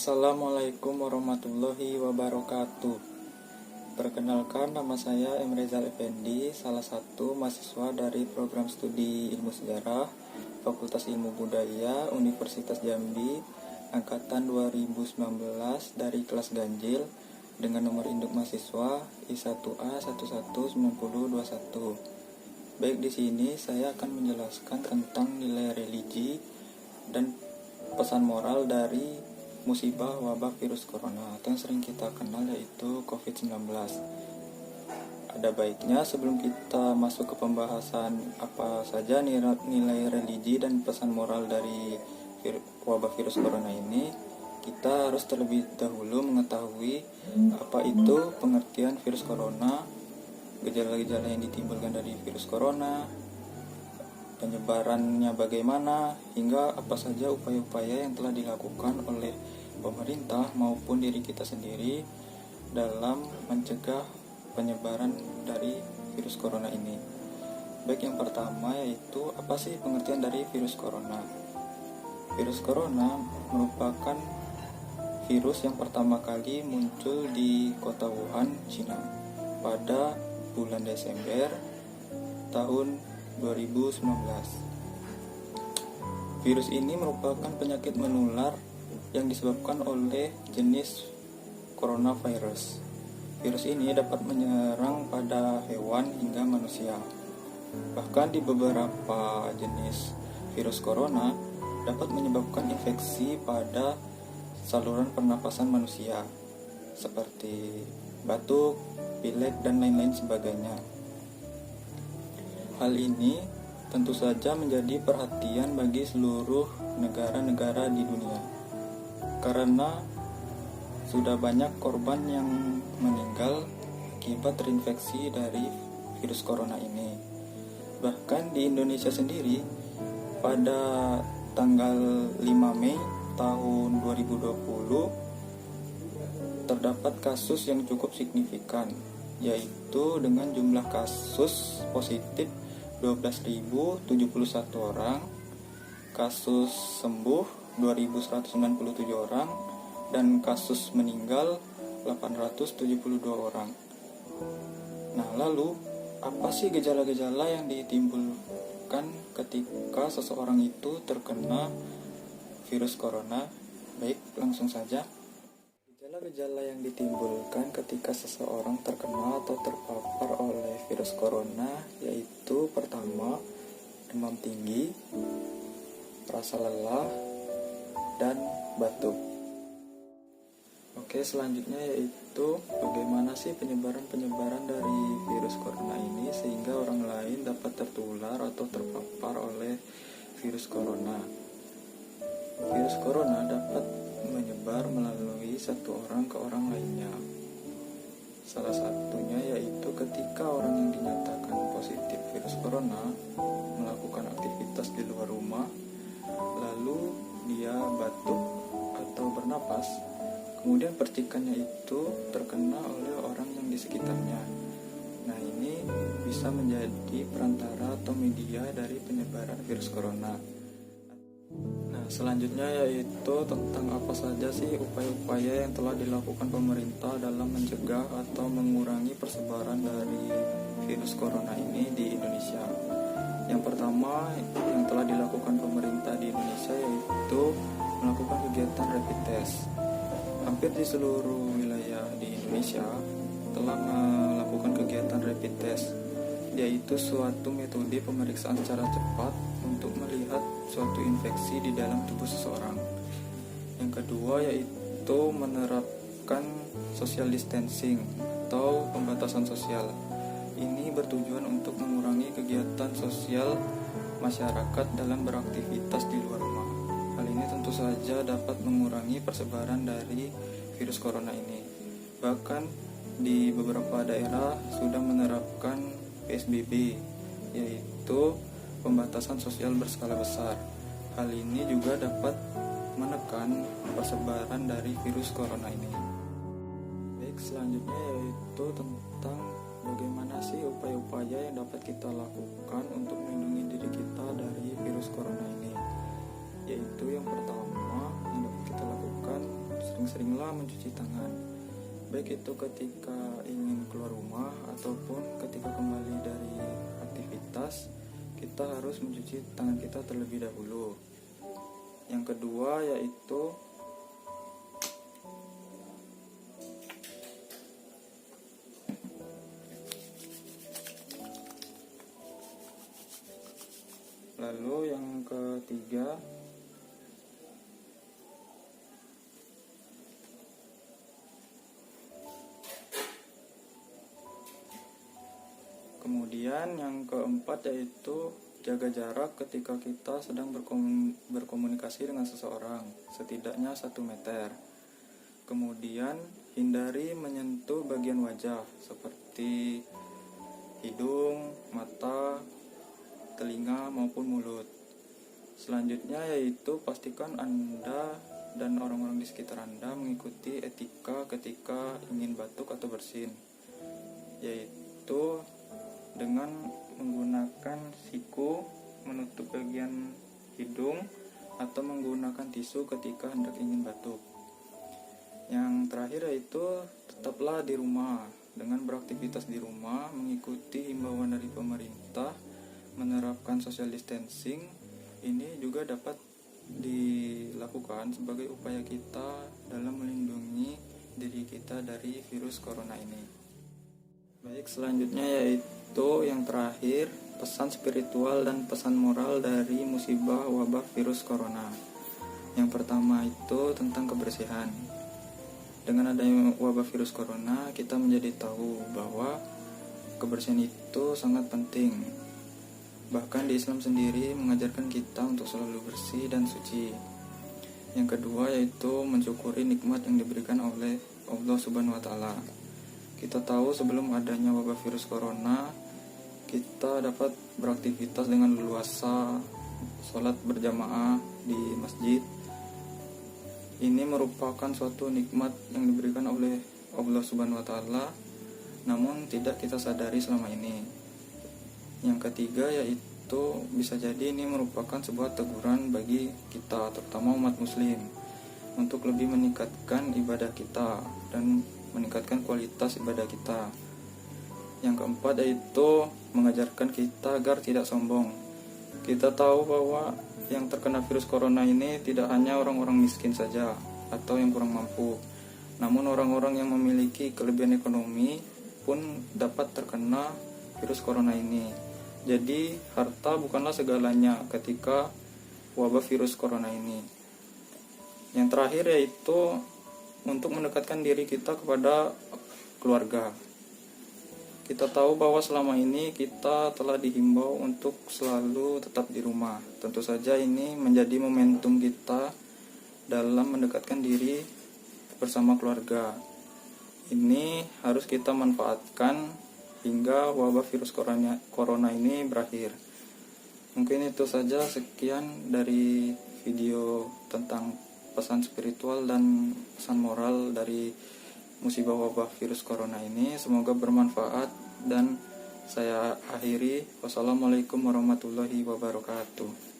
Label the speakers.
Speaker 1: Assalamualaikum warahmatullahi wabarakatuh. Perkenalkan, nama saya M. Rezal Effendi, salah satu mahasiswa dari program studi Ilmu Sejarah Fakultas Ilmu Budaya Universitas Jambi angkatan 2019 dari kelas ganjil dengan nomor induk mahasiswa I1A119021. Baik, di sini saya akan menjelaskan tentang nilai religi dan pesan moral dari musibah wabah virus corona atau yang sering kita kenal yaitu COVID-19. Ada baiknya sebelum kita masuk ke pembahasan apa saja nilai religi dan pesan moral dari wabah virus corona ini, kita harus terlebih dahulu mengetahui apa itu pengertian virus corona, gejala-gejala yang ditimbulkan dari virus corona, penyebarannya bagaimana, hingga apa saja upaya-upaya yang telah dilakukan oleh pemerintah maupun diri kita sendiri dalam mencegah penyebaran dari virus corona ini. Baik, yang pertama yaitu apa sih pengertian dari virus corona? Virus corona merupakan virus yang pertama kali muncul di kota Wuhan, Cina pada bulan Desember tahun 2019. Virus ini merupakan penyakit menular yang disebabkan oleh jenis coronavirus. Virus ini dapat menyerang pada hewan hingga manusia. Bahkan di beberapa jenis virus corona dapat menyebabkan infeksi pada saluran pernapasan manusia seperti batuk, pilek, dan lain-lain sebagainya. Hal ini tentu saja menjadi perhatian bagi seluruh negara-negara di dunia, karena sudah banyak korban yang meninggal akibat terinfeksi dari virus corona ini. Bahkan di Indonesia sendiri, pada tanggal 5 Mei tahun 2020 terdapat kasus yang cukup signifikan, yaitu dengan jumlah kasus positif 12.071 orang, kasus sembuh 2.197 orang, dan kasus meninggal 872 orang. Nah, lalu apa sih gejala-gejala yang ditimbulkan ketika seseorang itu terkena virus corona? Baik, langsung saja. Gejala-gejala yang ditimbulkan ketika seseorang terkena atau terpapar oleh virus corona yaitu pertama, demam tinggi, rasa lelah, dan batuk. Oke, selanjutnya yaitu bagaimana sih penyebaran dari virus corona ini sehingga orang lain dapat tertular atau terpapar oleh virus corona. Virus corona dapat menyebar melalui satu orang ke orang lainnya. Salah satunya yaitu ketika orang yang dinyatakan positif virus corona melakukan aktivitas di luar rumah, lalu dia batuk atau bernapas, kemudian percikannya itu terkena oleh orang yang di sekitarnya. Nah, ini bisa menjadi perantara atau media dari penyebaran virus corona. Nah, selanjutnya yaitu tentang apa saja sih upaya-upaya yang telah dilakukan pemerintah dalam mencegah atau mengurangi persebaran dari virus corona ini di Indonesia. Yang pertama yang telah dilakukan pemerintah di Indonesia yaitu melakukan kegiatan rapid test. Hampir di seluruh wilayah di Indonesia telah melakukan kegiatan rapid test, yaitu suatu metode pemeriksaan secara cepat untuk melihat suatu infeksi di dalam tubuh seseorang. Yang kedua yaitu menerapkan social distancing atau pembatasan sosial. Ini bertujuan untuk mengurangi kegiatan sosial masyarakat dalam beraktivitas di luar rumah. Hal ini tentu saja dapat mengurangi persebaran dari virus corona ini. Bahkan di beberapa daerah sudah menerapkan PSBB, yaitu pembatasan sosial berskala besar. Hal ini juga dapat menekan persebaran dari virus corona ini. Baik, selanjutnya yaitu tentang bagaimana sih upaya-upaya yang dapat kita lakukan untuk melindungi diri kita dari virus corona ini. Yaitu yang pertama yang dapat kita lakukan seringlah mencuci tangan, baik itu ketika ingin keluar rumah ataupun ketika kembali dari aktivitas. Kita harus mencuci tangan kita terlebih dahulu. Yang kedua yaitu lalu yang ketiga kemudian yang keempat yaitu jaga jarak ketika kita sedang berkomunikasi dengan seseorang, setidaknya 1 meter. Kemudian hindari menyentuh bagian wajah seperti hidung, mata, telinga maupun mulut. Selanjutnya yaitu pastikan Anda dan orang-orang di sekitar Anda mengikuti etika ketika ingin batuk atau bersin, yaitu dengan menggunakan siku menutup bagian hidung atau menggunakan tisu ketika hendak ingin batuk. Yang terakhir yaitu tetaplah di rumah dengan beraktivitas di rumah, mengikuti himbauan dari pemerintah, menerapkan social distancing. Ini juga dapat dilakukan sebagai upaya kita dalam melindungi diri kita dari virus corona ini. Baik, selanjutnya yaitu yang terakhir, pesan spiritual dan pesan moral dari musibah wabah virus corona. Yang pertama itu tentang kebersihan. Dengan adanya wabah virus corona, kita menjadi tahu bahwa kebersihan itu sangat penting. Bahkan di Islam sendiri mengajarkan kita untuk selalu bersih dan suci. Yang kedua yaitu mensyukuri nikmat yang diberikan oleh Allah Subhanahu wa Ta'ala. Kita tahu sebelum adanya wabah virus corona, kita dapat beraktivitas dengan leluasa, sholat berjamaah di masjid. Ini merupakan suatu nikmat yang diberikan oleh Allah Subhanahu wa Ta'ala, namun tidak kita sadari selama ini. Yang ketiga yaitu bisa jadi ini merupakan sebuah teguran bagi kita, terutama umat muslim, untuk lebih meningkatkan ibadah kita dan meningkatkan kualitas ibadah kita. Yang keempat yaitu mengajarkan kita agar tidak sombong. Kita tahu bahwa yang terkena virus corona ini tidak hanya orang-orang miskin saja atau yang kurang mampu, namun orang-orang yang memiliki kelebihan ekonomi pun dapat terkena virus corona ini. Jadi harta bukanlah segalanya ketika wabah virus corona ini. Yang terakhir yaitu untuk mendekatkan diri kita kepada keluarga. Kita tahu bahwa selama ini kita telah dihimbau untuk selalu tetap di rumah. Tentu saja ini menjadi momentum kita dalam mendekatkan diri bersama keluarga. Ini harus kita manfaatkan hingga wabah virus corona ini berakhir. Mungkin itu saja, sekian dari video tentang pesan spiritual dan pesan moral dari musibah wabah virus corona ini. Semoga bermanfaat dan saya akhiri. Wassalamualaikum warahmatullahi wabarakatuh.